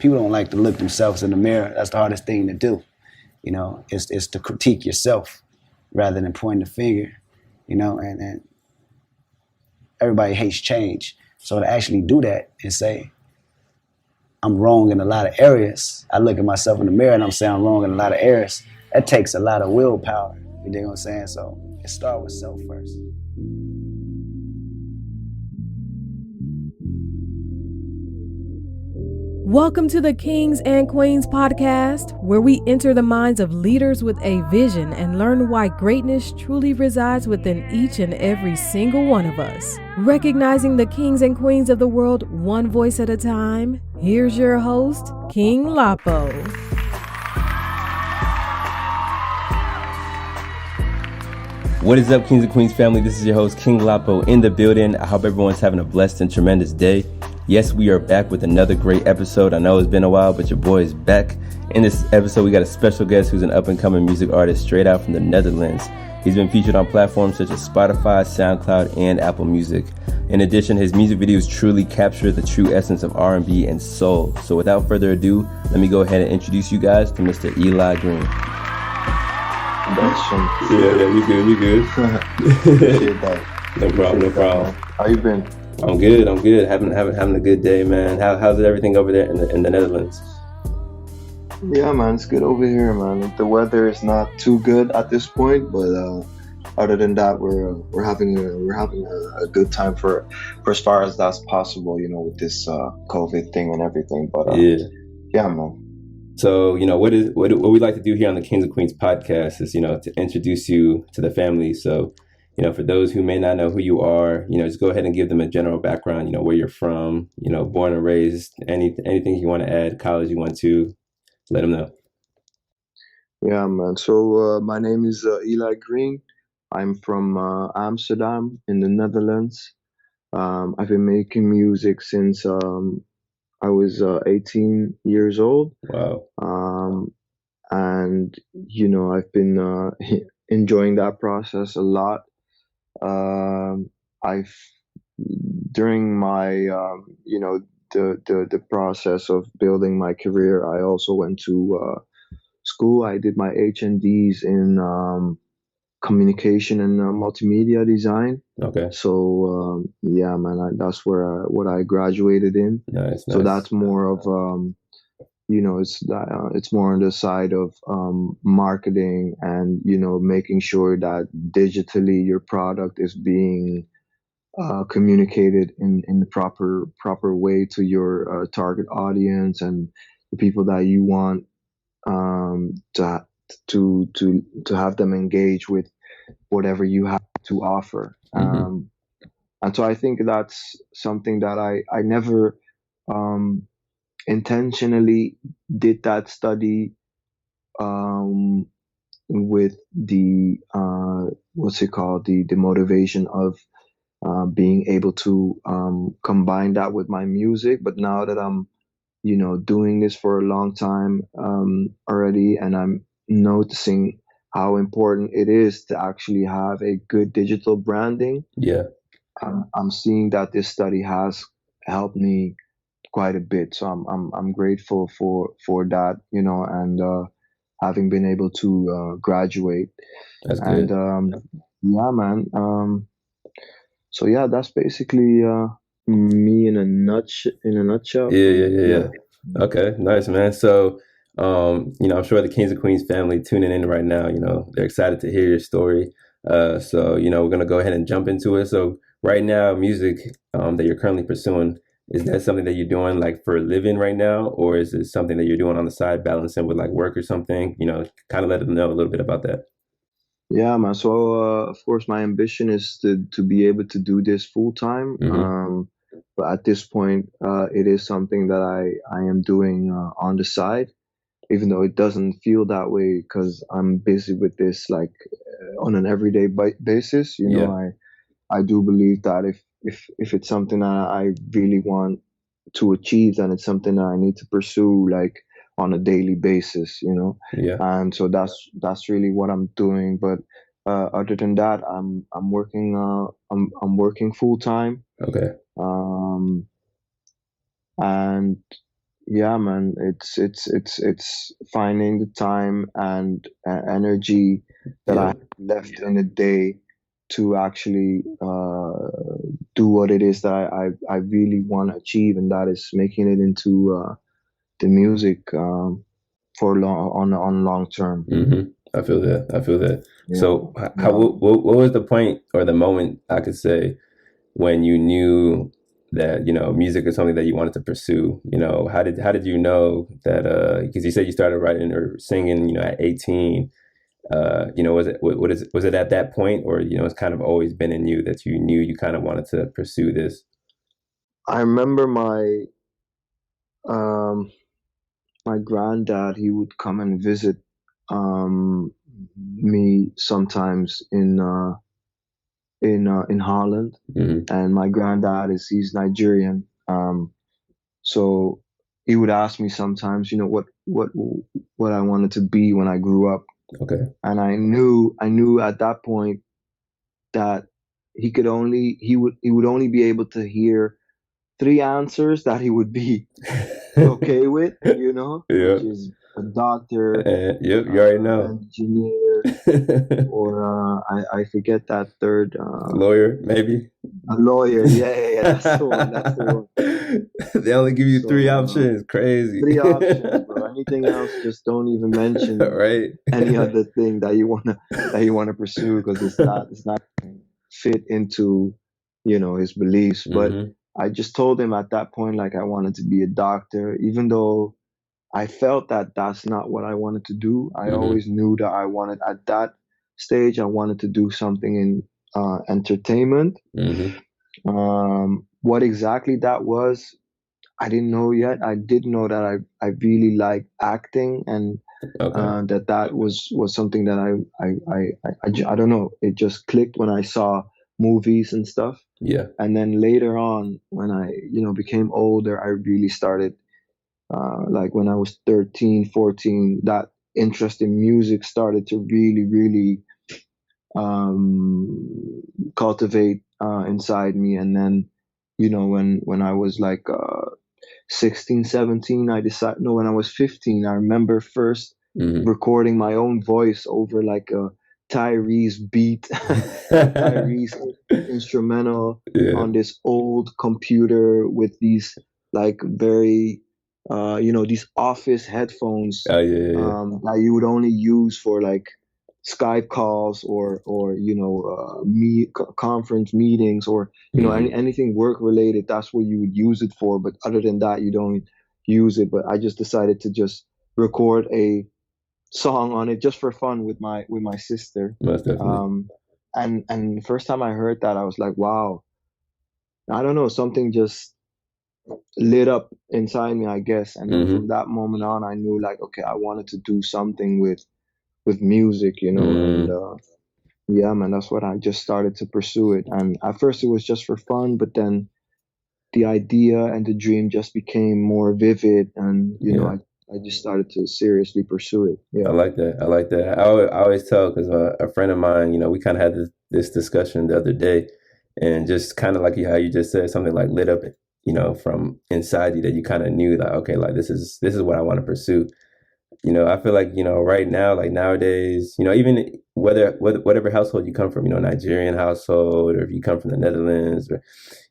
people don't like to look themselves in the mirror. That's the hardest thing to do. It's to critique yourself rather than pointing the finger. And everybody hates change. So to actually do that and say, I'm wrong in a lot of areas. I look at myself in the mirror and I'm saying I'm wrong in a lot of areas. That takes a lot of willpower. You dig what I'm saying? So it starts with self first. Welcome to the Kings and Queens podcast, where we enter the minds of leaders with a vision and learn why greatness truly resides within each and every single one of us. Recognizing the kings and queens of the world one voice at a time, here's your host, King Lapo. What is up, Kings and Queens family? This is your host, King Lapo, in the building. I hope everyone's having a blessed and tremendous day. Yes, we are back with another great episode. I know it's been a while, but your boy is back. In this episode, we got a special guest who's an up-and-coming music artist straight out from the Netherlands. He's been featured on platforms such as Spotify, SoundCloud, and Apple Music. In addition, his music videos truly capture the true essence of R&B and soul. So without further ado, let me go ahead and introduce you guys to Mr. Eli Grean. Yeah, you good. Appreciate that. No problem. How you been? I'm good. Having a good day, man. How's everything over there in the Netherlands? Yeah, man, it's good over here, man. The weather is not too good at this point, but other than that, we're having a good time for as far as that's possible, with this COVID thing and everything. But yeah, man. So, what we like to do here on the Kings and Queens podcast is, to introduce you to the family. So, for those who may not know who you are, just go ahead and give them a general background, where you're from, born and raised, anything you want to add, college you went to, let them know. Yeah, man. So my name is Eli Grean. I'm from Amsterdam in the Netherlands. I've been making music since I was 18 years old. Wow. And, I've been enjoying that process a lot. I've during my the process of building my career, I also went to school. I did my HNDs in communication and multimedia design. Okay. So yeah, man, that's what I graduated in. Nice. So that's more of it's more on the side of marketing and making sure that digitally your product is being communicated in the proper way to your target audience and the people that you want to have them engage with whatever you have to offer. Mm-hmm. And so I think that's something that I never intentionally did that study with the the motivation of being able to combine that with my music. But now that I'm doing this for a long time already, and I'm noticing how important it is to actually have a good digital branding. Yeah. I'm seeing that this study has helped me quite a bit, so I'm grateful for that, and having been able to graduate. That's good. And yeah, man. So yeah, that's basically me in a nutshell. Yeah. Okay, nice, man. So, I'm sure the Kings and Queens family tuning in right now, they're excited to hear your story. So, we're gonna go ahead and jump into it. So, right now, music that you're currently pursuing, is that something that you're doing like for a living right now, or is it something that you're doing on the side, balancing with like work or something? Kind of let them know a little bit about that. Yeah, man. So of course, my ambition is to be able to do this full time. Mm-hmm. But at this point, it is something that I am doing on the side, even though it doesn't feel that way because I'm busy with this like on an everyday basis. I do believe that if it's something that I really want to achieve, then it's something that I need to pursue like on a daily basis. Yeah. And so that's really what I'm doing. But other than that, I'm working I'm working full time. Okay. And Yeah, man, it's finding the time and energy that I Yeah. have left in a day to actually do what it is that I really want to achieve, and that is making it into the music for on long term. I feel that. I feel that. Yeah, So, how yeah. what was the point or the moment I could say when you knew that music is something that you wanted to pursue? How did you know that? Because you said you started writing or singing, at 18. Was it at that point, or it's kind of always been in you that you knew you kind of wanted to pursue this? I remember um my granddad. He would come and visit um me sometimes in Holland, Hmm. and my granddad he's Nigerian. So he would ask me sometimes, what I wanted to be when I grew up, Okay. and I knew at that point that he would only be able to hear three answers that he would be okay with, Yeah. which is a doctor, Yep. You already know. engineer, or I forget that third. Lawyer, maybe. A lawyer. Yeah, yeah, yeah. That's the one. That's the one. They only give you three So options. Crazy. three options, bro. Anything else, just don't even mention Right. any other thing that you wanna pursue, because it's not fit into his beliefs. But Hmm. I just told him at that point, like, I wanted to be a doctor, even though I felt that that's not what I wanted to do. I Hmm. always knew that I wanted, at that stage, I wanted to do something in entertainment. Hmm. What exactly that was, I didn't know yet. I did know that I really liked acting, and Okay. that was something that I don't know. It just clicked when I saw movies and stuff. Yeah. And then later on, when I became older, I really started, like when I was 13, 14, that interest in music started to really, really cultivate inside me. And then, when I was like 16, 17, I decided, no, when I was 15, I remember first Hmm. recording my own voice over like a Tyrese beat, a Tyrese instrumental Yeah. on this old computer with these, like, very, these office headphones Oh, yeah, yeah, yeah. that you would only use for like Skype calls, or conference meetings, or Hmm. anything work related. That's what you would use it for. But other than that, you don't use it. But I just decided to just record a song on it just for fun with my sister. Most definitely. Um, and the first time I heard that, I was like, wow. I don't know, something just lit up inside me, I guess. And then Hmm. from that moment on, I knew, like, okay, I wanted to do something with music, and Mm. yeah, man, that's what I just started to pursue it. And at first it was just for fun, but then the idea and the dream just became more vivid, and Yeah. I just started to seriously pursue it. I Yeah. like that. I like that. I always tell because a friend of mine, we kind of had this discussion the other day, and just kind of like how you just said, something like lit up, from inside you that you kind of knew that, okay, like this is what I want to pursue. I feel like, right now, like nowadays, even whatever household you come from, Nigerian household, or if you come from the Netherlands, or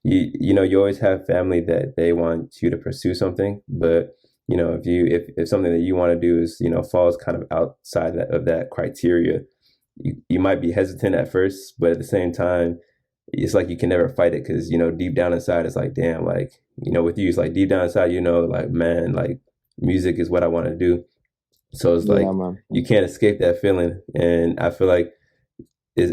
you always have family that they want you to pursue something. But, if something that you want to do is, falls kind of outside of that criteria, you might be hesitant at first, but at the same time, it's like you can never fight it because, deep down inside, it's like, damn, like, with you, it's like deep down inside, like, man, like music is what I want to do. So it's Yeah, like man. you can't escape that feeling, and I feel like it's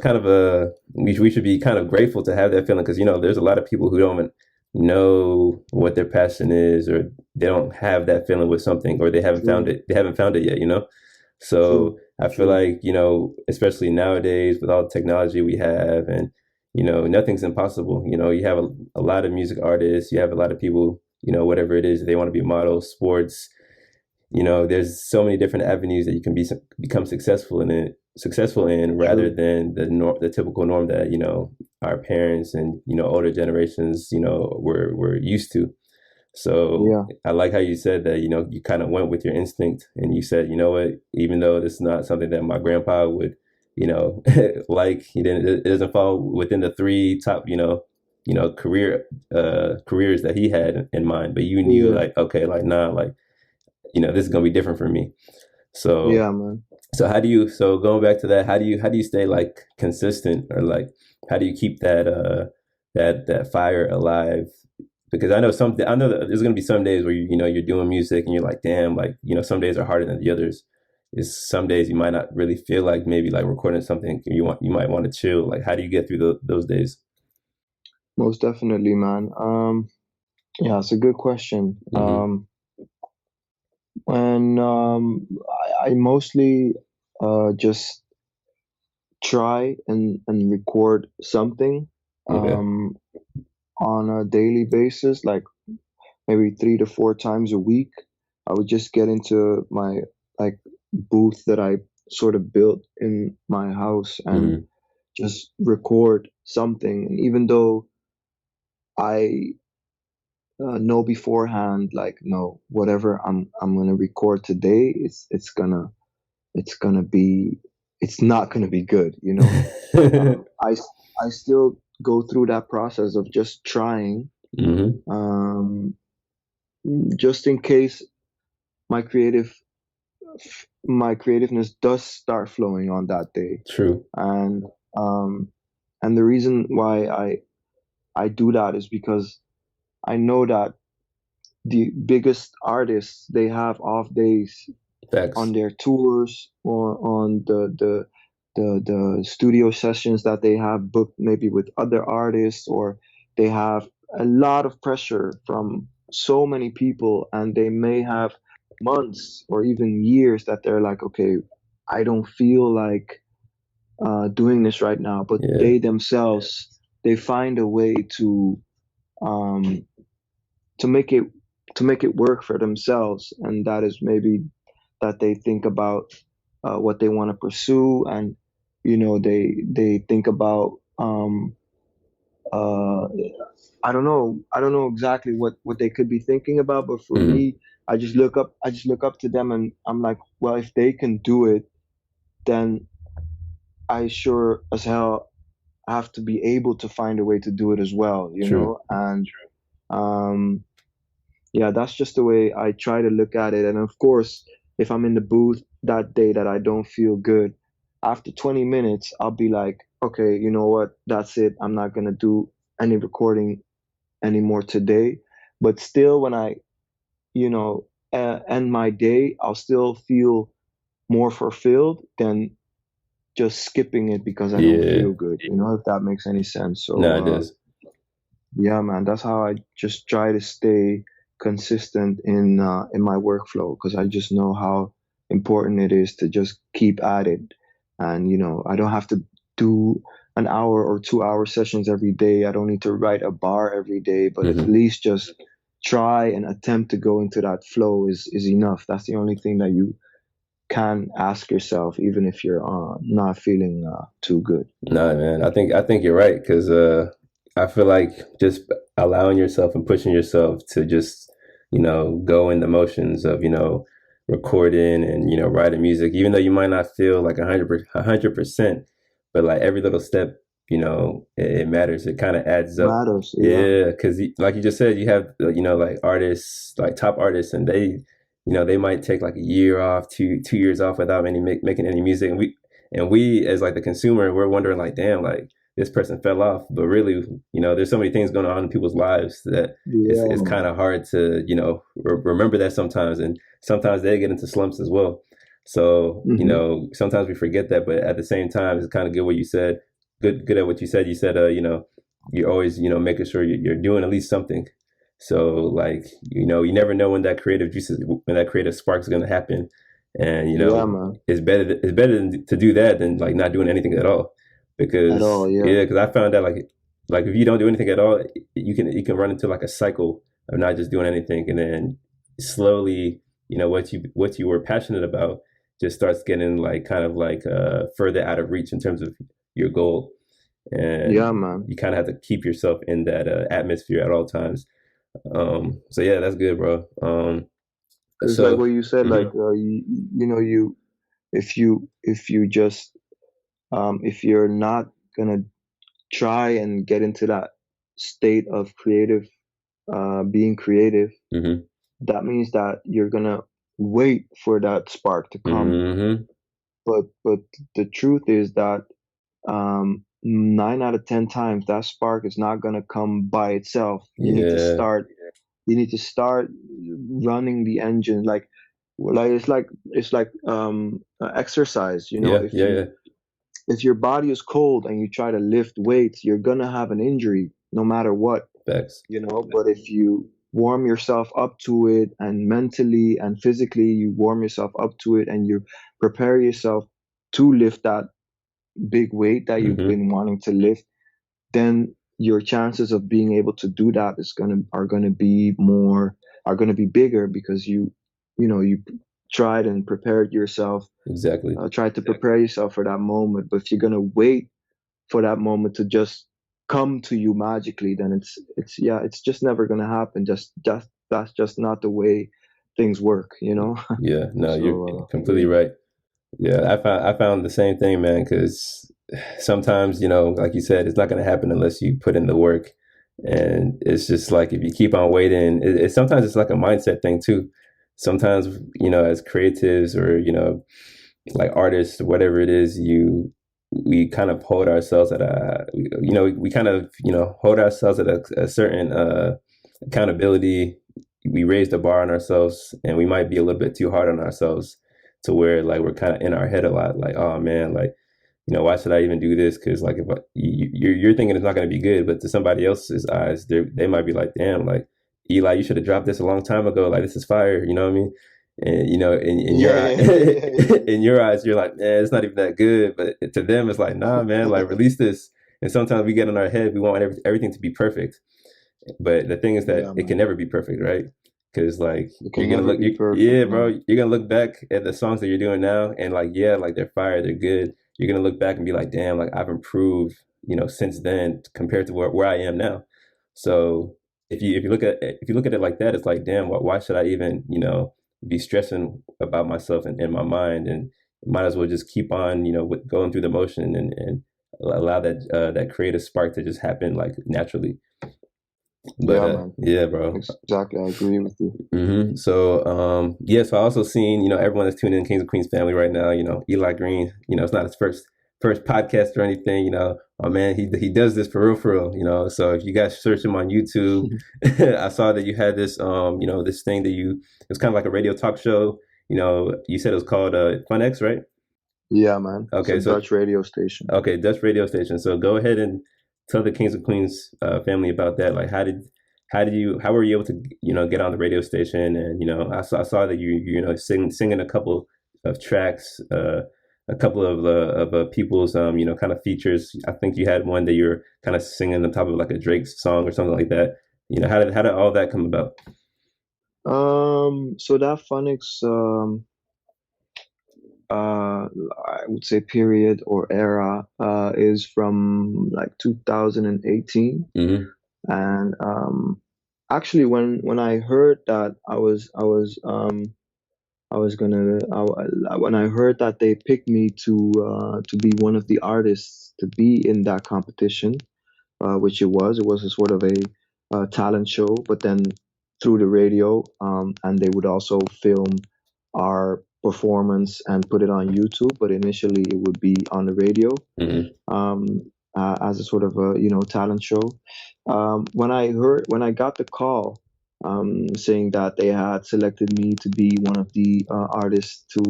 kind of we should be kind of grateful to have that feeling because there's a lot of people who don't even know what their passion is, or they don't have that feeling with something, or they haven't found True, it. They haven't found it yet. true, So I feel true. like especially nowadays with all the technology we have, and nothing's impossible. You have a lot of music artists, you have a lot of people, whatever it is they want to be models, sports. There's so many different avenues that you can become successful in rather True. than the typical norm that our parents and older generations were used to. So Yeah. I like how you said that, you kind of went with your instinct and you said, you know what, even though this is not something that my grandpa would, like, it doesn't fall within the three top, careers that he had in mind, but you knew Yeah. like, okay, like, nah, like, this is going to be different for me. So, Yeah, man. so going back to that, how do you stay like consistent, or like, how do you keep that fire alive? Because I know that there's gonna be some days where you're doing music and you're like, damn, like, some days are harder than the others. Is some days you might not really feel like maybe like recording something. You might want to chill. Like, how do you get through those days? Most definitely, man. Yeah, it's a good question. Mm-hmm. And I mostly just try and record something Okay. on a daily basis, like maybe 3 to 4 times a week. I would just get into my like booth that I sort of built in my house and Mm-hmm. just record something. And even though I know beforehand, like, no, whatever I'm gonna record today, it's gonna be it's not gonna be good, you know. Um, I I still go through that process of just trying, Mm-hmm. um, just in case my creativeness does start flowing on that day. True. And um, and the reason why I do that is because I know that the biggest artists, they have off days Facts. on their tours or on the studio sessions that they have booked maybe with other artists, or they have a lot of pressure from so many people, and they may have months or even years that they're like, okay, I don't feel like doing this right now, but Yeah. they themselves, they find a way um, to make it work for themselves. And that is maybe that they think about what they want to pursue, and they think about uh, I don't know exactly what they could be thinking about, but for Mm-hmm. me, I just look up to them, and I'm like, well, if they can do it, then I sure as hell have to be able to find a way to do it as well, you True. know. And um yeah, that's just the way I try to look at it. And of course, if I'm in the booth that day that I don't feel good, after 20 minutes, I'll be like, okay, you know what? That's it. I'm not going to do any recording anymore today. But still, when I, end my day, I'll still feel more fulfilled than just skipping it because I don't Yeah. feel good, if that makes any sense. No, it So, does. yeah, man, that's how I just try to stay consistent in my workflow, because I just know how important it is to just keep at it. And I don't have to do an hour or 2 hour sessions every day. I don't need to write a bar every day, but at Mm-hmm. least just try and attempt to go into that flow is enough. That's the only thing that you can ask yourself, even if you're not feeling too good. No, man. I think you're right, because I feel like just allowing yourself and pushing yourself to just go in the motions of recording and writing music, even though you might not feel like 100%, but like every little step, it matters. It kind of adds up. Matters, yeah. Yeah, because like you just said, you have like artists, like top artists, and they might take like a year off, 2 years off without making any music, and we as like the consumer, we're wondering like, damn, like this person fell off. But really, there's so many things going on in people's lives that Yeah, it's kind man. of hard to remember that sometimes, and sometimes they get into slumps as well. So Hmm. sometimes we forget that, but at the same time, it's kind of good what you said. Good at what you said. You said you're always making sure you're doing at least something. So like you never know when that creative spark is going to happen, and Yeah, man. it's better to do that than like not doing anything at all. At Because all, yeah. yeah, because I found out like if you don't do anything at all, you can run into like a cycle of not just doing anything, and then slowly what you were passionate about just starts getting like kind of like further out of reach in terms of your goal, Yeah, and man. you kind of have to keep yourself in that atmosphere at all times. So yeah, that's good, bro. It's like So what you said, mhm, like you know, if you just if you're not gonna try and get into that state of creative, being creative, mhm, that means that you're gonna wait for that spark to come. mhm, But the truth is that 9 out of 10 times that spark is not gonna come by itself. yeah, You need to start running the engine, like it's like exercise. You know, yeah, yeah, yeah. if your body is cold and you try to lift weights, you're gonna have an injury no matter what, Facts. you know. But if you warm yourself up to it, and mentally and physically you warm yourself up to it, and you prepare yourself to lift that big weight that you've Mhm. been wanting to lift, then your chances of being able to do that are gonna be bigger, because you know, you tried and prepared yourself, Exactly. tried to prepare yourself for that moment. But if you're gonna wait for that moment to just come to you magically, then it's just never gonna happen. Just that's just not the way things work, you know. Yeah. No, you're So completely yeah, right. Yeah, I found the same thing, man. Because sometimes, like you said, it's not going to happen unless you put in the work, and it's just like if you keep on waiting, sometimes it's like a mindset thing too. Sometimes, as creatives or like artists, whatever it is, we kind of hold ourselves at we kind of hold ourselves at a certain accountability. We raise the bar on ourselves, and we might be a little bit too hard on ourselves to where like we're kind of in our head a lot, like, oh man, like, why should I even do this? Because like if you're thinking it's not going to be good, but to somebody else's eyes, they might be like, damn, like, Eli, you should have dropped this a long time ago. Like, this is fire. You know what I mean? And in your yeah, eye, yeah, yeah, yeah. in your eyes, you're like, man, it's not even that good. But to them, it's like, nah, man, like, release this. And sometimes we get in our head, we want everything to be perfect. But the thing is that Yeah, it can man. never be perfect, right? Because like It you're can gonna never look, be perfect, yeah, bro, man. you're gonna look back at the songs that you're doing now, and like, yeah, like they're fire, they're good. You're gonna look back and be like, damn, like I've improved, since then compared to where I am now. So if you look at it like that, it's like, damn, why should I even be stressing about myself in my mind, and might as well just keep on going through the motion, and allow that creative spark to just happen like naturally. But Yeah, man. yeah, bro. Exactly. I agree with you. So yeah, so I also seen, everyone that's tuning in Kings of Queens family right now, Eli Grean, it's not his first podcast or anything, oh man, he does this for real, So if you guys search him on YouTube, I saw that you had this this thing that it's kind of like a radio talk show, you said it was called FunX, right? Yeah, man. It's a Okay, so Dutch radio station. okay, Dutch radio station. So go ahead and tell the Kings of Queens family about that. Like, how were you able to get on the radio station? And I saw that you singing a couple of tracks, a couple of people's kind of features. I think you had one that you're kind of singing on top of like a Drake song or something like that. How did all that come about? So that Phonics, I would say period or era, is from like 2018. Mm-hmm. And actually, when I heard that, when I heard that they picked me to be one of the artists to be in that competition, which it was a sort of a talent show, but then through the radio, and they would also film our performance and put it on YouTube. But initially, it would be on the radio, Mm-hmm. um, as a sort of a talent show. When I got the call, saying that they had selected me to be one of the artists to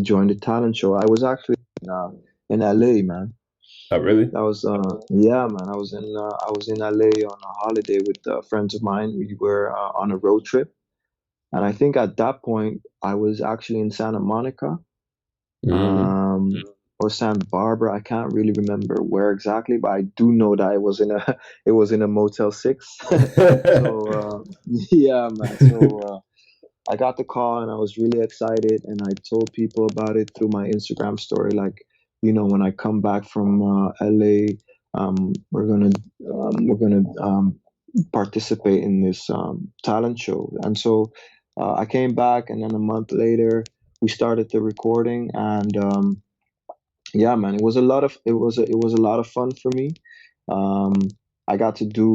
join the talent show, I was actually in LA, man. Oh, really? That was yeah, man. I was in LA on a holiday with friends of mine. We were on a road trip, and I think at that point I was actually in Santa Monica, Mm-hmm. um, or Santa Barbara. I can't really remember where exactly, but I do know that it was in a it was in a Motel 6. So yeah, man. So I got the call and I was really excited, and I told people about it through my Instagram story. Like, when I come back from LA, we're gonna participate in this talent show. And so I came back, and then a month later we started the recording, and yeah, man, it was a lot of fun for me. Um, I got to do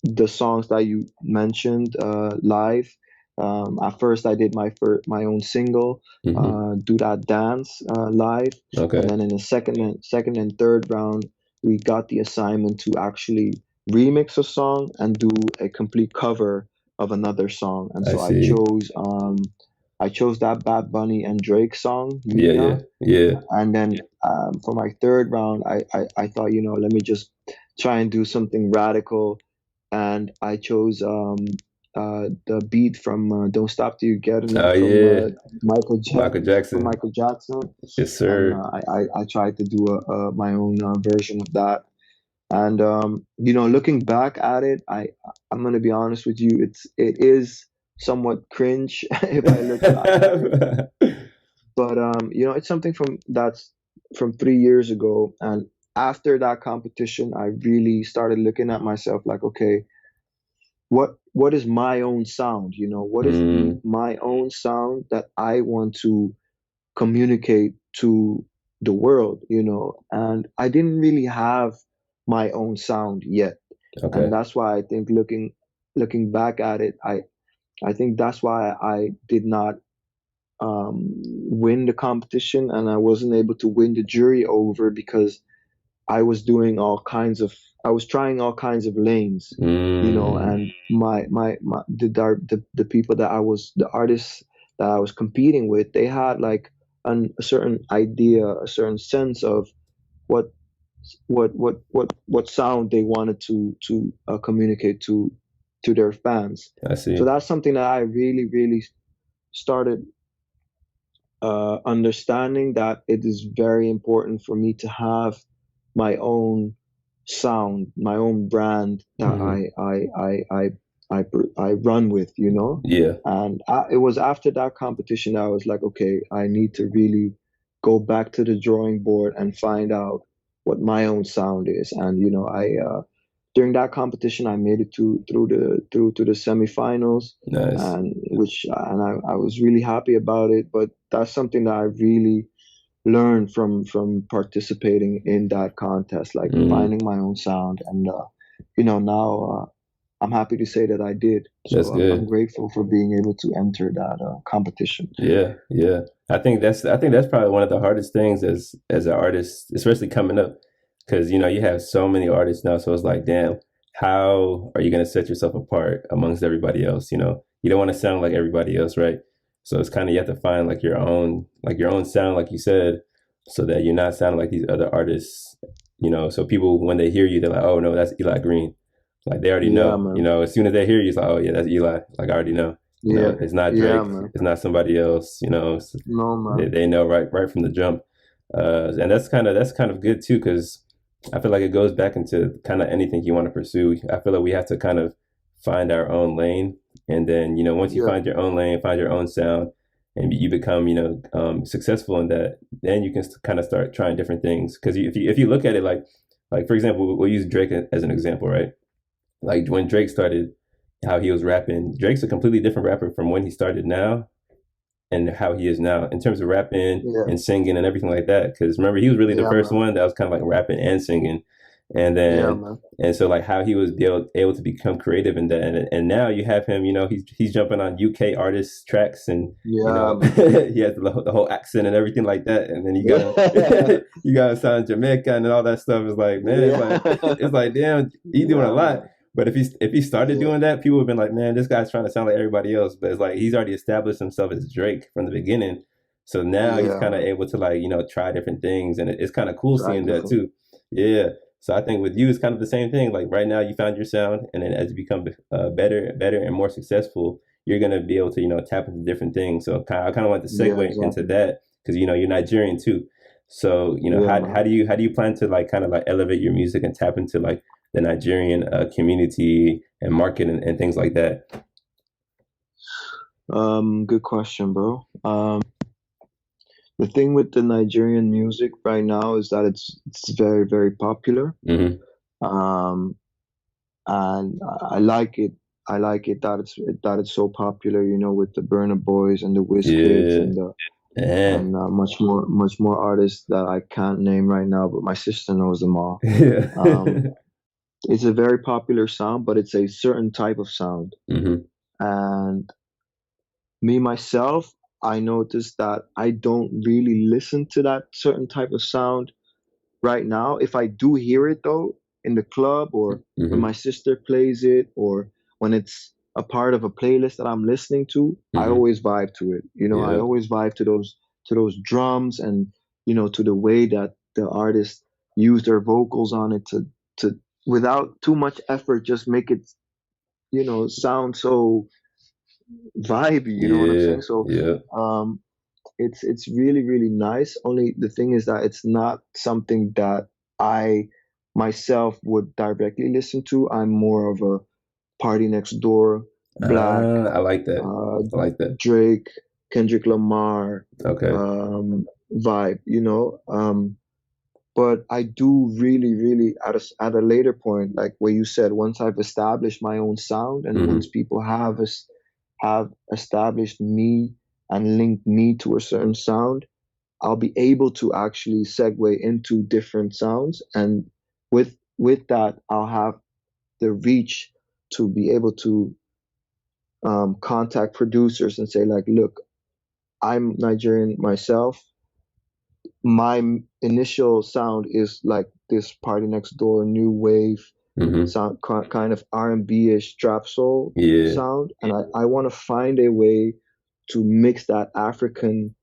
the songs that you mentioned live. At first, I did my own single, "Do That Dance" live, Okay. and then in the second and third round, we got the assignment to actually remix a song and do a complete cover of another song. And I so see. I chose that Bad Bunny and Drake song, Yeah, yeah, Mia. yeah. And then for my third round, I thought, let me just try and do something radical, and I chose the beat from "Don't Stop Till You Get Oh Enough" from yeah, Michael from Jackson. Michael Jackson, Yes, and sir. I tried to do my own version of that. And looking back at it, I'm gonna be honest with you, it is somewhat cringe if I look back at it. But it's something that's from 3 years ago, and after that competition, I really started looking at myself like, okay, what is my own sound? What is Mm, my own sound that I want to communicate to the world? And I didn't really have my own sound yet, and okay. that's why I think looking back at it, I think that's why I did not win the competition, and I wasn't able to win the jury over, because I was doing I was trying all kinds of lanes, Mm, and the people the artists that I was competing with, they had like a certain idea, a certain sense of what what sound they wanted to communicate to their fans. I So see. that's something that I really, really started understanding, that it is very important for me to have my own sound, my own brand that Hmm. I run with, Yeah, And it was after that competition that I was like, okay, I need to really go back to the drawing board and find out what my own sound is. And I during that competition, I made it through to the semifinals, nice. and I was really happy about it. But that's something that I really learned from participating in that contest, like Mm, finding my own sound. And now I'm happy to say that I did. that's So I'm good. grateful for being able to enter that competition. Yeah, yeah. I think that's probably one of the hardest things as an artist, especially coming up, because you have so many artists now. So it's like, damn, how are you gonna set yourself apart amongst everybody else? You don't want to sound like everybody else, right? So it's kind of you have to find like your own sound, like you said, so that you're not sounding like these other artists. So people when they hear you, they're like, oh no, that's Eli Green. Like they already Yeah, know. man. As soon as they hear you, it's like, oh yeah, that's Eli. Like I already know. Yeah, It's not yeah, Drake. man. It's not somebody else. No, They, man. they know right from the jump, and that's kind of good too because I feel like it goes back into kind of anything you want to pursue. I feel like we have to kind of find our own lane, and then once you Yeah, find your own lane, find your own sound, and you become successful in that, then you can kind of start trying different things. Because if you look at it like for example, we'll use Drake as an example, right? Like when Drake started, how he was rapping. Drake's a completely different rapper from when he started now and how he is now in terms of rapping yeah, and singing and everything like that. Because remember, he was really the yeah, first man. one that was kind of like rapping and singing, and Yeah, then man. and so like how he was able to become creative in that, and now you have him. He's jumping on UK artists tracks, and Yeah, man. he has the whole accent and everything like that, and then you got him you got him sound Jamaican and all that stuff. It's like man, it's Yeah. like it's like damn, he's doing a Yeah, lot. man. But if he started Yeah, doing that, people would have been like, man, this guy's trying to sound like everybody else. But it's like he's already established himself as Drake from the beginning. So now he's yeah, kind of man. able to try different things, and it's kind of cool Try seeing that different. too. Yeah. So I think with you, it's kind of the same thing. Like right now, you found your sound, and then as you become better, and more successful, you're gonna be able to tap into different things. So I kind of want to Yeah, segue into exactly. that because you're Nigerian too. So Yeah, how do you plan to kind of like elevate your music and tap into like the Nigerian community and market and things like that? man. Good question, bro. The thing with the Nigerian music right now is that it's very, very popular. Hmm. Um, and I like it. I like it that it's so popular, you know, with the Burna Boys and the Wizkids Yeah. and the Yeah. and much more artists that I can't name right now, but my sister knows them all. Yeah. It's a very popular sound, but it's a certain type of sound. hmm And me myself, I noticed that I don't really listen to that certain type of sound right now. If I do hear it though in the club, or when hmm my sister plays it, or when it's a part of a playlist that I'm listening to, I hmm always vibe to it. You know, I Yeah. always vibe to those drums, and you know, to the way that the artists use their vocals on it to without too much effort, just make it, you know, sound so vibey. You know what I'm Yeah. saying? So Yeah. um, it's really really nice. Only the thing is that it's not something that I myself would directly listen to. I'm more of a Party Next Door, Black, I like that. uh, I like that. Drake, Kendrick Lamar Okay. vibe, you know. But I do really, really at a later point, like where you said, once I've established my own sound, and hmm once people have established me and linked me to a certain sound, I'll be able to actually segue into different sounds, and with that, I'll have the reach to be able to contact producers and say like, look, I'm Nigerian myself. My initial sound is like this Party Next Door new wave hmm sound, kind of R&B-ish trap soul Yeah. sound, and I want to find a way to mix that African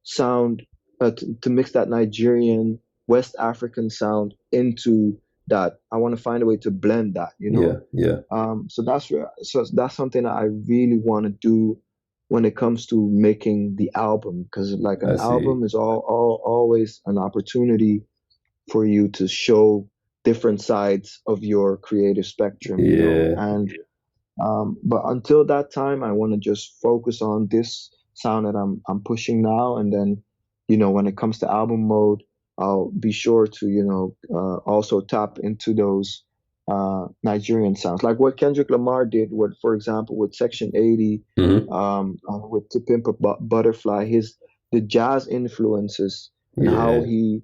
sound, to mix that Nigerian West African sound into that. I want to find a way to blend that, you know. Yeah. Yeah. So that's something that I really want to do when it comes to making the album, because like I an see. album is always an opportunity for you to show different sides of your creative spectrum, you know. Yeah. And but until that time, I want to just focus on this sound that I'm pushing now, and then, you know, when it comes to album mode, I'll be sure to, you know, also tap into those Nigerian sounds, like what Kendrick Lamar did. What, for example, with Section 80, hmm with To Pimp a Butterfly, his the jazz influences and how Yeah. he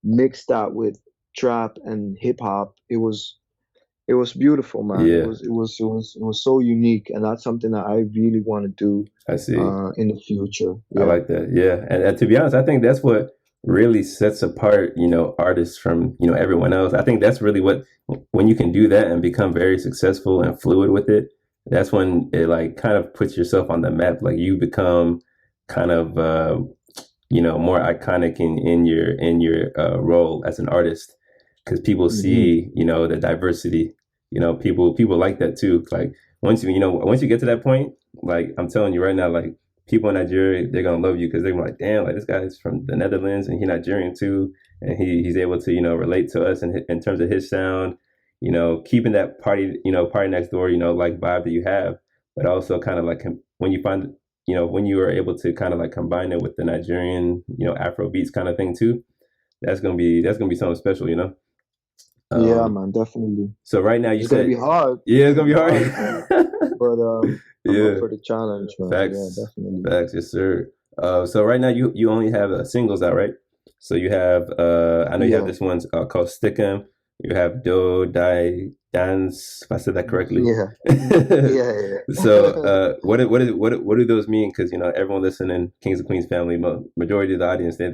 mixed that with trap and hip hop. It was beautiful, man. Yeah. It was so unique, and that's something that I really want to do I see. in the future. I Yeah. like that. Yeah. And to be honest, I think that's what really sets apart, artists from, everyone else. I think that's really when you can do that and become very successful and fluid with it, that's when it like kind of puts yourself on the map. Like you become kind of, more iconic in your role as an artist, because people Hmm. see, the diversity, people like that too. Like once you get to that point, like I'm telling you right now, like people in Nigeria, they're gonna love you because they're like, damn, like this guy's from the Netherlands and he's Nigerian too, and he's able to relate to us in terms of his sound, keeping that party next door, like vibe that you have, but also kind of like when you find when you are able to kind of like combine it with the Nigerian Afro beats kind of thing too, that's gonna be something special, Yeah, Um, man, definitely. so right now you It's gonna said, be hard. yeah, It's it's gonna gonna be be hard, man. hard. But I'm up Yeah. for the challenge, man. Yeah, Facts, definitely. facts, yes, sir. So right now you only have singles out, right? So you have I know you have Yeah, this one called Stickum. You have Do Die Dance, if I said that correctly. yeah, yeah, So yeah. what do those mean? Because everyone listening, Kings of Queens family, majority of the audience they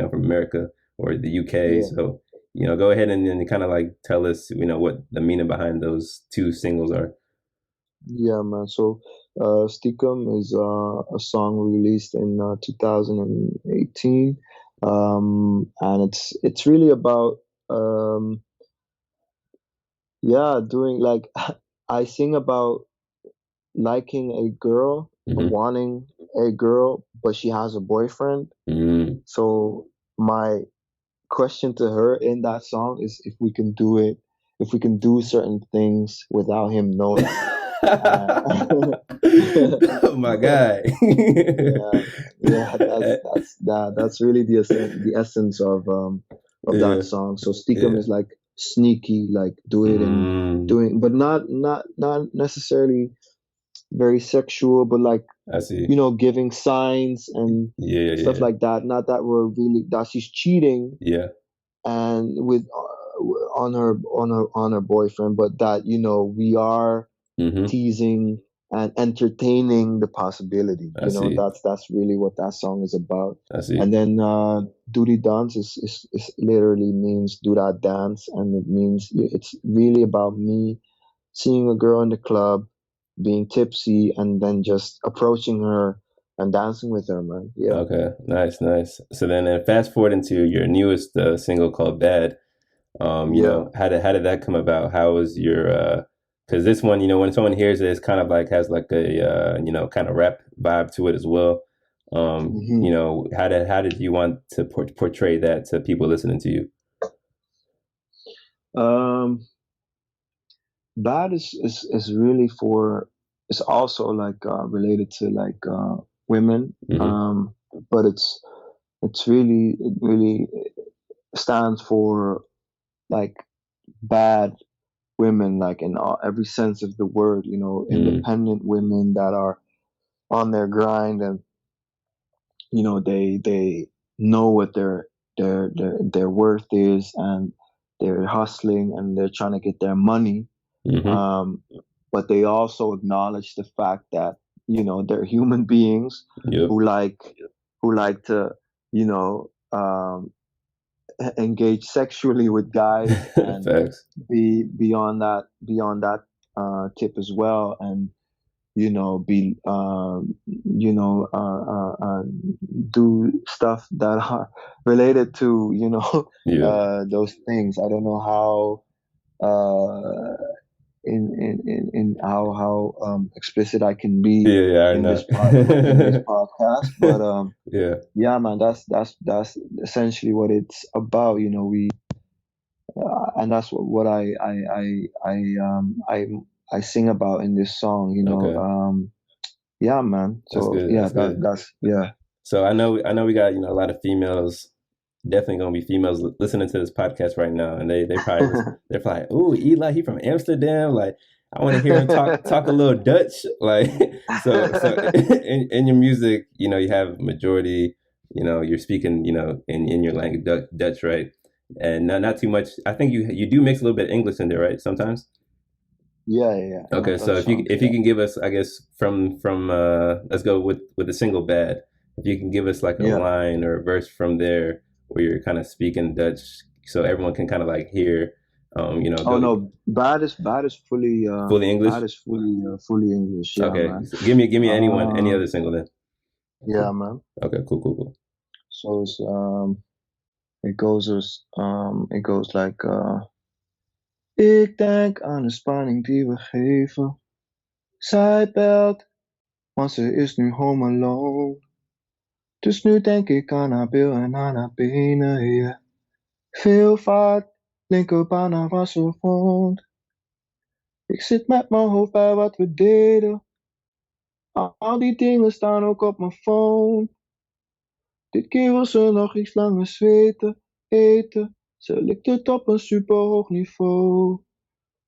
from America or the UK. Yeah, So go ahead and then kind of like tell us what the meaning behind those two singles are. yeah, man. So, Stickum is a song released in 2018, and it's really about yeah, doing like I sing about liking a girl, hmm wanting a girl, but she has a boyfriend. mm So my question to her in that song is if we can do it, if we can do certain things without him knowing. Uh, Oh my God. yeah, yeah, that's really the essence of that Yeah, song. So Stickum yeah. is like sneaky, like do it and doing, but not necessarily very sexual, but like, I see. giving signs and stuff like that. Not that we're really that she's cheating. Yeah. And with on her boyfriend, but that we are teasing and entertaining the possibility. I see. That's really what that song is about. I see. And then "Duty Dance" is literally means "do that dance," and it means it's really about me seeing a girl in the club, being tipsy, and then just approaching her and dancing with her, man. Yeah. Okay. Nice. So then fast forward into your newest single called "Bad." You know, how did that come about? How was your because this one, when someone hears it, it's kind of like has like a kind of rap vibe to it as well. How did you want to portray that to people listening to you? Bad is really it's also like related to like women, but it really stands for like bad women, like in every sense of the word, independent women that are on their grind, and they know what their worth is, and they're hustling and they're trying to get their money. But they also acknowledge the fact that they're human beings who like to engage sexually with guys and be beyond that tip as well, and be do stuff that are related to those things. I don't know how in how explicit I can be in this podcast, but yeah, man, that's essentially what it's about. We and that's what I sing about in this song. Yeah, man. So that's yeah. So I know we got a lot of females. Definitely gonna be females listening to this podcast right now, and they probably they're probably like, "Ooh, Eli, he from Amsterdam. Like, I want to hear him talk a little Dutch." Like, so in your music, you have majority, you're speaking, in your language Dutch, right? And not too much. I think you do mix a little bit of English in there, right? Sometimes. Yeah. Okay, so if you can give us, I guess from let's go with the single "Bad." If you can give us like a line or a verse from there, where you're kind of speaking Dutch, so everyone can kind of like hear, Oh no, bad is fully English. Bad is fully English. Yeah, okay, man. So give me any other single then. Yeah, man. Okay, cool. So it's it goes like ik denk aan de spanning die we geven. Zij belt, want ze is nu home alone. Dus nu denk ik aan haar bil en aan haar benen, yeah. Veel vaart, linkerbaan naar waar ze woont. Ik zit met mijn hoofd bij wat we deden. Al die dingen staan ook op mijn phone. Dit keer wil ze nog iets langer zweten, eten. Ze likt het op een super hoog niveau.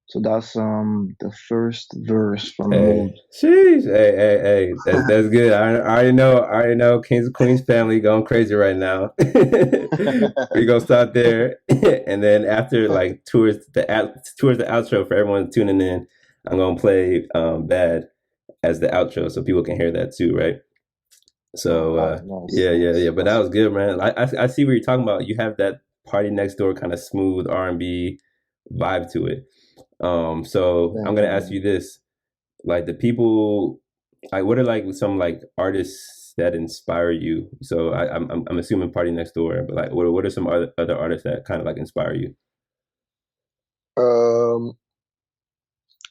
So that's the first verse from Mood. Jeez, hey, that's good. I already know Kxngs Queens family going crazy right now. We're gonna start there, and then after like towards the outro for everyone tuning in, I'm gonna play "Bad" as the outro so people can hear that too, right? So nice. Yeah. But that was good, man. I see what you're talking about. You have that Party Next Door kind of smooth R&B vibe to it. So I'm gonna ask you this: like the people, like what are like some like artists that inspire you? So I'm assuming Party Next Door, but like what are some other artists that kind of like inspire you?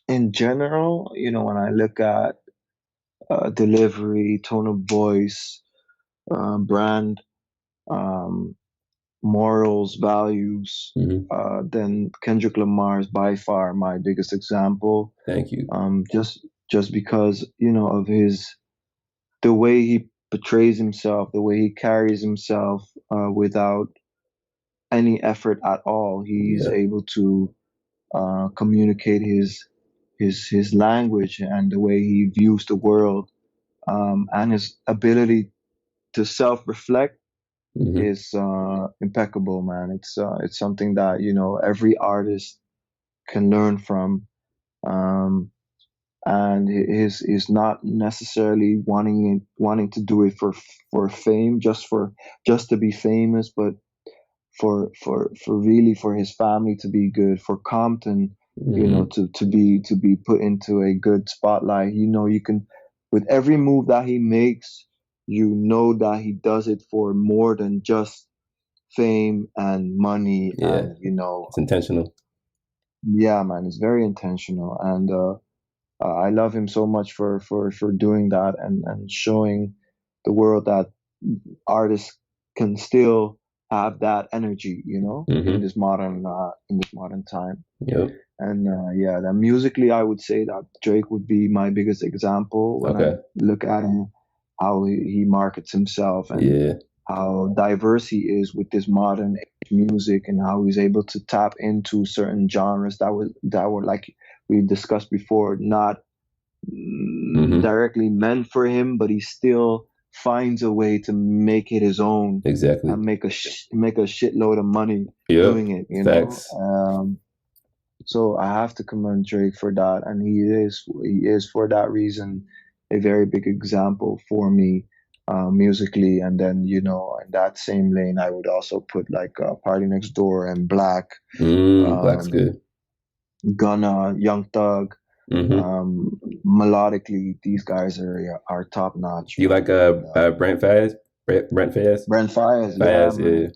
In general, when I look at delivery, tone of voice, brand, morals, values, then Kendrick Lamar is by far my biggest example. Thank you. Just because of the way he portrays himself, the way he carries himself, without any effort at all. He's able to communicate his language and the way he views the world, and his ability to self-reflect is impeccable, man. It's something that every artist can learn from, and he's not necessarily wanting to do it for fame, just to be famous, but for really for his family to be good, for Compton, to be put into a good spotlight. You can, with every move that he makes, that he does it for more than just fame and money. And it's intentional. Yeah, man, it's very intentional, and I love him so much for doing that, and showing the world that artists can still have that energy, in this modern time. Yep. And then musically, I would say that Drake would be my biggest example when I look at him, how he markets himself, and how diverse he is with this modern music, and how he's able to tap into certain genres that were like we discussed before, not directly meant for him, but he still finds a way to make it his own, and make a shitload of money doing it. Facts. So I have to commend Drake for that, and he is for that reason a very big example for me, musically. And then in that same lane, I would also put like Party Next Door and Black. Black's good. Gunna, Young Thug. Melodically, these guys are top notch. You like Brent Fayez? Brent Fayez? Brent Fayez,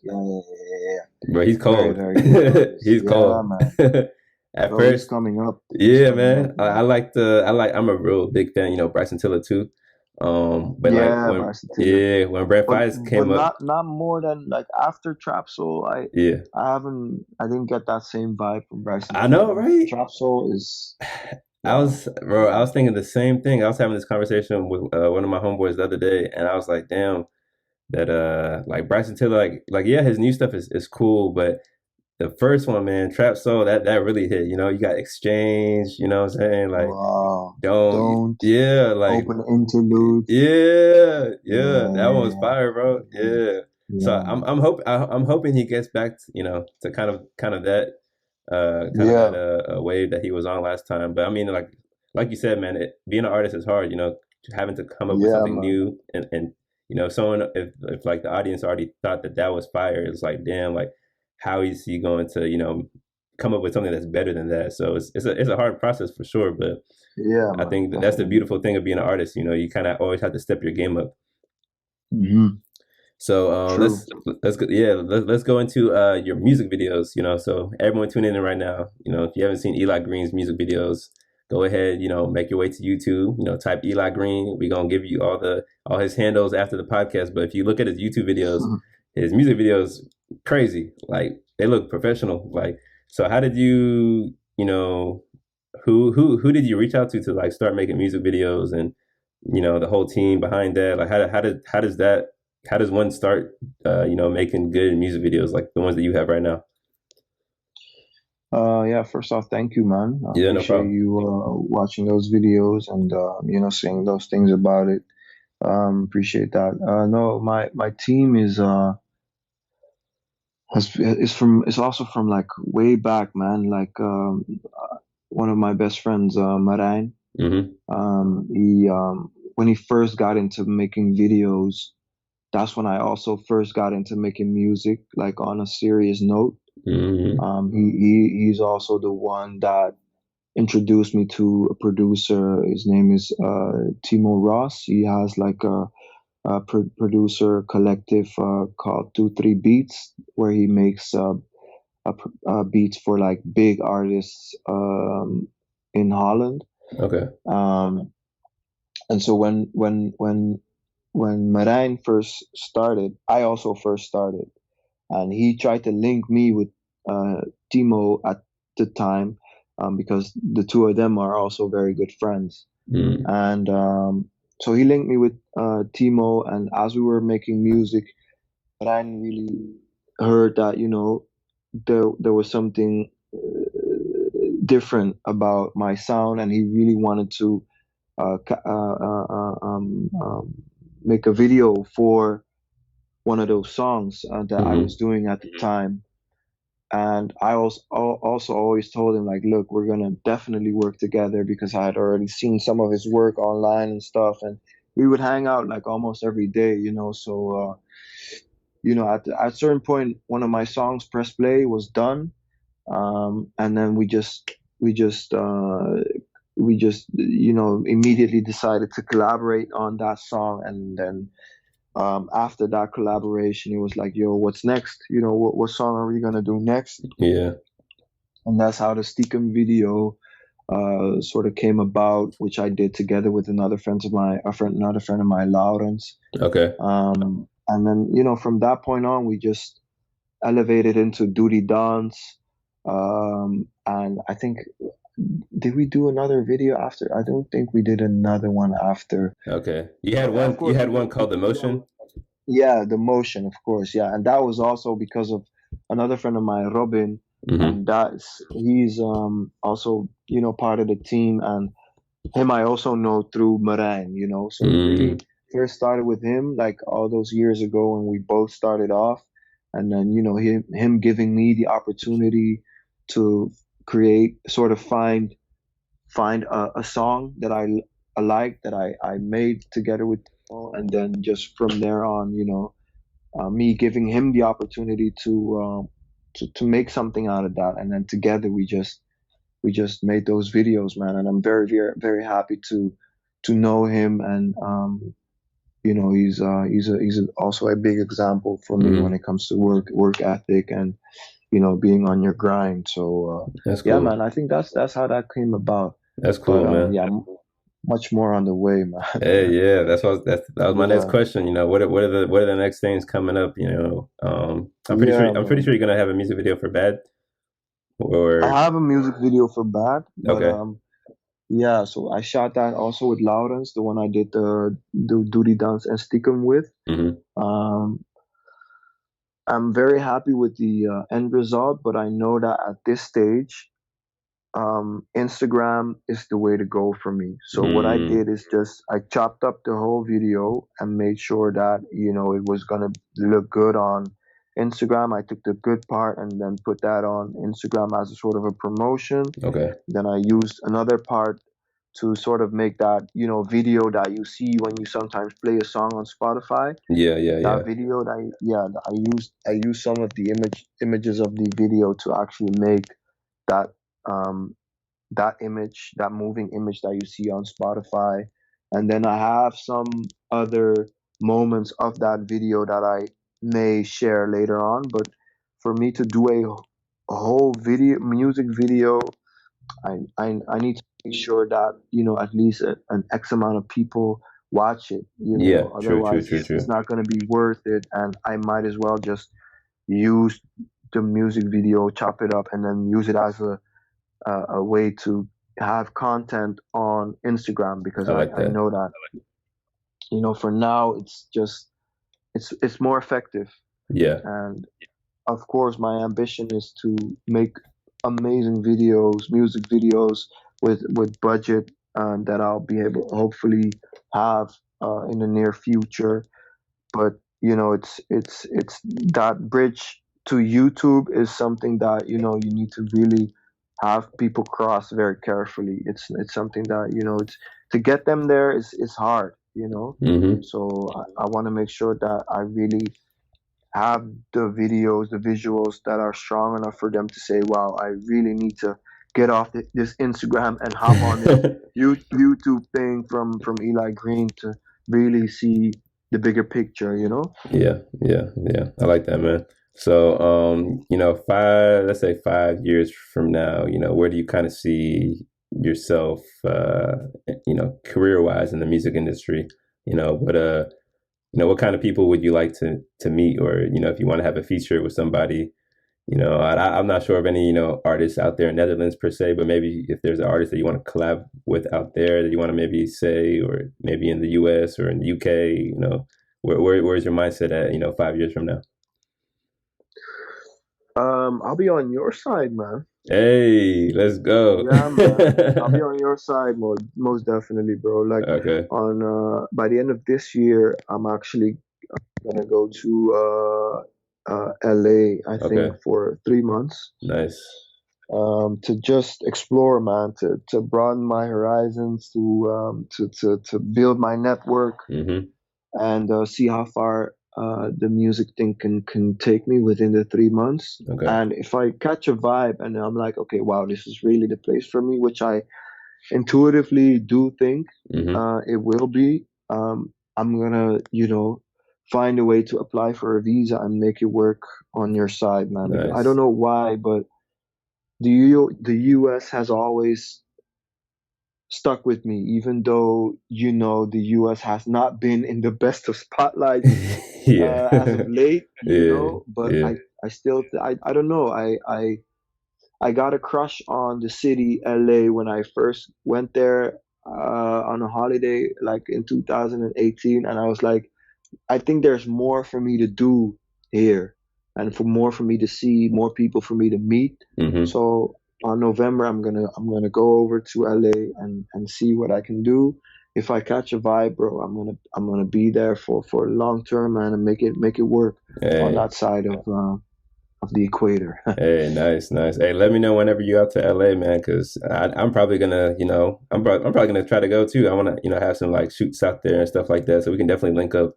yeah. Bro, he's cold. Very, very he's cold. Man. At first, he's coming up. Man. I'm a real big fan. Bryson Tiller too. But when Brent Fayez came up, not more than like after Trap Soul. I didn't get that same vibe from Bryson. I know, right? Trap Soul is. I was thinking the same thing. I was having this conversation with one of my homeboys the other day, and I was like, damn, that like Bryson Tiller, like his new stuff is cool, but the first one, man, Trap Soul, that really hit. You got Kxngs, you know what I'm saying? Like, don't, like open interlude. That one was fire, bro. So I'm hoping he gets back, to kind of that. That wave that he was on last time. But I mean, like you said, man, being an artist is hard. Having to come up with something new, and someone if like the audience already thought that was fire, it's like, damn, like how is he going to come up with something that's better than that? So it's a hard process for sure. But I think that's the beautiful thing of being an artist. You kind of always have to step your game up. So let's go into your music videos. So everyone tuning in right now, if you haven't seen Eli Green's music videos, go ahead, make your way to YouTube. Type Eli Grean. We're gonna give you all his handles after the podcast. But if you look at his YouTube videos, his music videos crazy. Like they look professional. Like, so how did you, who did you reach out to like start making music videos, and the whole team behind that? Like how does one start, making good music videos like the ones that you have right now? First off, thank you, man. I appreciate no problem. You watching those videos and saying those things about it. Appreciate that. No, my team is also from like way back, man. Like one of my best friends, Marijn. He when he first got into making videos, that's when I also first got into making music, like on a serious note. He's also the one that introduced me to a producer. His name is Timo Ross. He has like a producer collective called 2-3 Beats, where he makes beats for like big artists in Holland. Okay. And so when Marijn first started, I also first started, and he tried to link me with Timo at the time, because the two of them are also very good friends. And so he linked me with Timo, and as we were making music, Marijn really heard that, you know, there was something different about my sound, and he really wanted to make a video for one of those songs that I was doing at the time. And I also always told him, like, look, we're gonna definitely work together, because I had already seen some of his work online and stuff, and we would hang out like almost every day, you know. So you know, at a certain point, one of my songs, Press Play, was done, and then you know, immediately decided to collaborate on that song. And then after that collaboration, it was like, yo, what's next? You know, what song are we gonna do next? Yeah. And that's how the Steakum video sort of came about, which I did together with another friend of mine, Lawrence. Okay. And then, you know, from that point on, we just elevated into Duty Dance. And I think, did we do another video after? I don't think we did another one after. Okay. You had one. You had one called The Motion. Yeah, The Motion, of course. Yeah, and that was also because of another friend of mine, Robin, and he's also, you know, part of the team, and him I also know through Marang, you know. So it really first started with him, like all those years ago when we both started off, and then, you know, him giving me the opportunity to create, sort of find a song that I like, that I made together with people, and then just from there on, you know, me giving him the opportunity to make something out of that, and then together we just made those videos, man. And I'm very, very, very happy to know him, and you know, he's also a big example for me when it comes to work ethic and, you know, being on your grind. So that's cool. Yeah, man, I think that's how that came about. That's cool, man. Yeah, much more on the way, man. Hey, yeah, that was my next question. You know, what are the next things coming up? You know, I'm pretty sure you're gonna have a music video for Bad. Or I have a music video for Bad, but okay. Yeah, so I shot that also with Lawrence, the one I did the Duty Dance and Steakum with. I'm very happy with the end result, but I know that at this stage, Instagram is the way to go for me. So what I did is just I chopped up the whole video and made sure that, you know, it was gonna look good on Instagram. I took the good part and then put that on Instagram as a sort of a promotion. Okay. Then I used another part to sort of make that, you know, video that you see when you sometimes play a song on Spotify. That video that I used some of the images of the video to actually make that that image, that moving image that you see on Spotify. And then I have some other moments of that video that I may share later on. But for me to do a whole music video, I need to make sure that, you know, at least an X amount of people watch it. You know, otherwise true. It's not going to be worth it. And I might as well just use the music video, chop it up, and then use it as a way to have content on Instagram, because I know that, you know, for now it's just it's more effective. Yeah. And of course my ambition is to make amazing videos, music videos with budget that I'll be able to hopefully have in the near future. But, you know, it's that bridge to YouTube is something that, you know, you need to really have people cross very carefully. It's something that, you know, it's to get them there is hard, you know. So I want to make sure that I really have the videos, the visuals that are strong enough for them to say, wow, I really need to get off this Instagram and hop on this YouTube thing from Eli Grean to really see the bigger picture, you know? Yeah. I like that, man. So, you know, let's say 5 years from now, you know, where do you kind of see yourself, you know, career-wise in the music industry? You know, what kind of people would you like to meet? Or, you know, if you want to have a feature with somebody, you know, I'm not sure of any, you know, artists out there in Netherlands per se, but maybe if there's an artist that you want to collab with out there that you want to maybe say, or maybe in the US or in the UK, you know, where's your mindset at, you know, 5 years from now? I'll be on your side, man. Hey, let's go. Yeah, man. I'll be on your side, most definitely, bro. Like Okay. on by the end of this year, I'm actually gonna go to LA, I think, Okay. for 3 months. Nice. To just explore, man, to broaden my horizons, to build my network, Mm-hmm. and see how far the music thing can take me within the 3 months. Okay. And if I catch a vibe and I'm like, okay, wow, this is really the place for me, which I intuitively do think Mm-hmm. it will be, I'm gonna, find a way to apply for a visa and make it work on your side, man. Because I don't Nice. know why, but the US has always stuck with me, even though the US has not been in the best of spotlights Yeah. as of late, Yeah. but Yeah. I still I don't know, I got a crush on the city LA when I first went there on a holiday like in 2018, and I was like, I think there's more for me to do here, and for me to see, more people for me to meet. Mm-hmm. So on November, I'm gonna go over to LA and see what I can do. If I catch a vibe, bro, I'm gonna be there for long term, man, and make it work on Hey. that side of the equator. Hey, nice, nice. Hey, let me know whenever you out to LA, man, because I'm probably gonna, I'm probably gonna try to go too. I want to, have some like shoots out there and stuff like that, so we can definitely link up.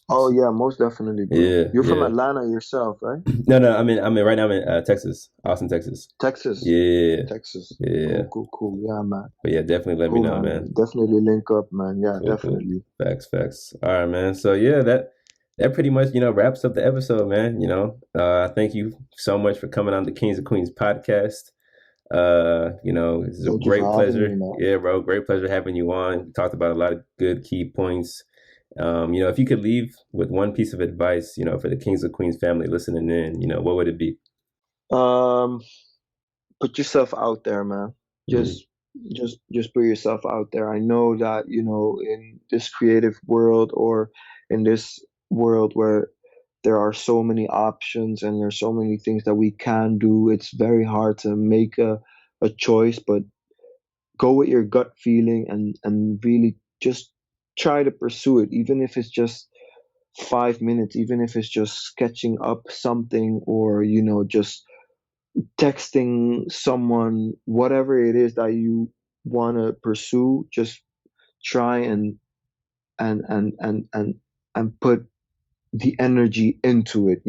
Oh yeah, most definitely, bro. Yeah, You're from yeah. Atlanta yourself, right? No, no. I mean, right now I'm in Texas, Austin, Texas. Texas. Yeah, Texas. yeah. Cool, cool, cool. Yeah, man. But yeah, definitely let me Cool, know, man. man. Definitely link up, man. Yeah, Cool, cool. definitely. Facts, facts. All right, man. So yeah, that pretty much wraps up the episode, man. Thank you so much for coming on the Kings and Queens podcast. It's a Thank you great for having me, pleasure. man. Yeah, bro, great pleasure having you on. We talked about a lot of good key points. If you could leave with one piece of advice, for the Kings and Queens family listening in, what would it be? Um, put yourself out there, man. Mm-hmm. Just put yourself out there. I know that, in this creative world, or in this world where there are so many options and there's so many things that we can do, it's very hard to make a choice, but go with your gut feeling and really just try to pursue it, even if it's just 5 minutes, even if it's just sketching up something, or just texting someone, whatever it is that you want to pursue. Just try and and and and and put the energy into it,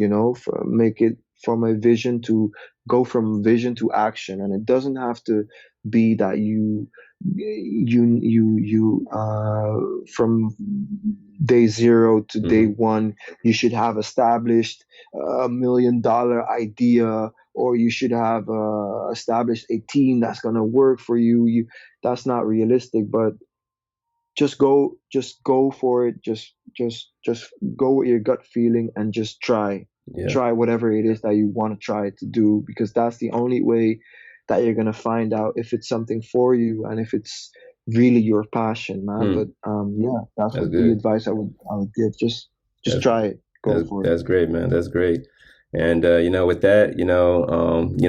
make it from a vision to go from vision to action. And it doesn't have to be that from day zero to day Mm-hmm. one you should have established $1 million idea, or you should have established a team that's going to work for you. That's not realistic, but just go for it. Just go with your gut feeling and just Yeah. try whatever it is that you want to try to do, because that's the only way that you're going to find out if it's something for you and if it's really your passion, man. But Hmm. yeah, that's That's what the good. advice I would give. Just That's try it. Go that's for it. that's great, man. That's great. And with that,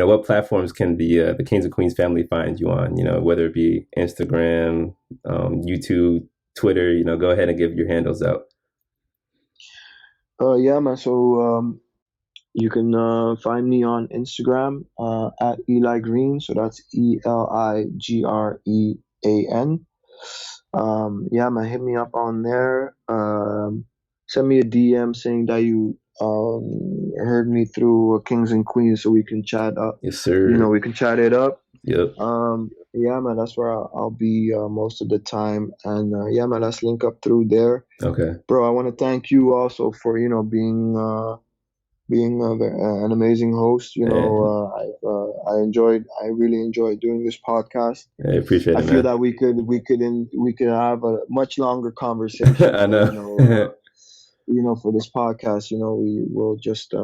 what platforms can the Kings and Queens family find you on? Whether it be Instagram, YouTube, Twitter. Go ahead and give your handles out. Yeah, man. So you can find me on Instagram at Eli Grean. So that's ELIGREAN. Yeah, man, hit me up on there. Send me a DM saying that you heard me through Kings and Queens, so we can chat up. Yes, sir. We can chat it up. Yep. Yeah, man, that's where I'll be most of the time. And yeah, man, let's link up through there, Okay. bro. I want to thank you also for being an amazing host. And I really enjoyed doing this podcast. I appreciate I it, feel man. that we could have a much longer conversation, I but know. for this podcast, we will just put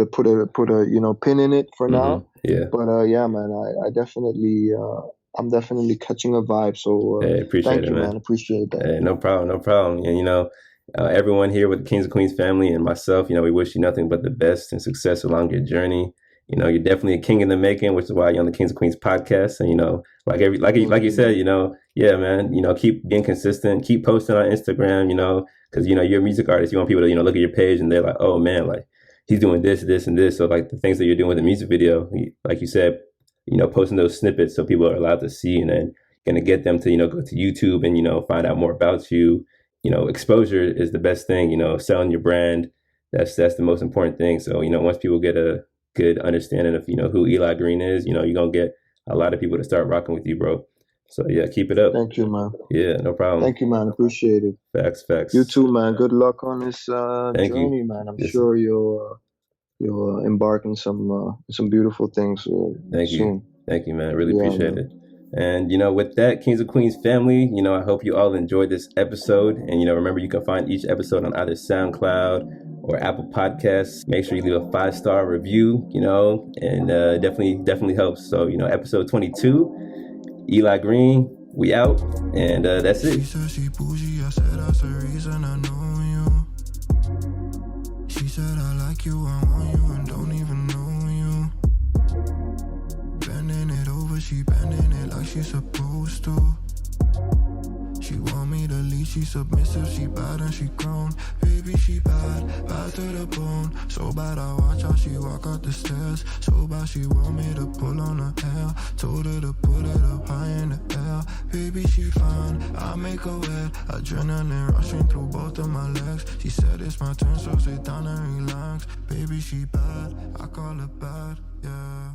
a pin in it for now. Yeah. But yeah, man, I definitely I'm definitely catching a vibe. So Hey, appreciate thank it, you, man. man. Appreciate that. Hey, no problem, no problem. And everyone here with the Kings and Queens family and myself, we wish you nothing but the best and success along your journey. You're definitely a king in the making, which is why you're on the Kings and Queens podcast. And like you said, yeah, man, keep being consistent, keep posting on Instagram, because you're a music artist. You want people to look at your page and they're like, oh man, like he's doing this, this, and this. So like the things that you're doing with the music video, like you said, posting those snippets so people are allowed to see, and then going to get them to go to YouTube and find out more about you. Exposure is the best thing. Selling your brand, that's the most important thing. So once people get a good understanding of who Eli Grean is, you're gonna get a lot of people to start rocking with you, bro. So yeah, keep it up. Thank you, man. Yeah, no problem. Thank you, man. Appreciate it. Facts. You too, man. Good luck on this journey, man. I'm sure you'll embark in some beautiful things soon. Thank you, man. I really appreciate it. And with that, Kings and Queens family, I hope you all enjoyed this episode. And remember, you can find each episode on either SoundCloud or Apple Podcasts. Make sure you leave a 5-star review, and definitely helps. So episode 22, Eli Grean, we out, and that's it. She said she bougie, I said that's the reason I know you. She said I like you, I want you, and don't even know you. Bending it over, she bending it like she's supposed to. She want me to lead, she submissive, she bad and she grown. Baby, she bad to the bone. So bad I watch how she walk up the stairs. So bad she want me to pull on her hair. Told her to put it up high in the air. Baby, she fine, I make her wet. Adrenaline rushing through both of my legs. She said it's my turn, so sit down and relax. Baby, she bad, I call her bad, yeah.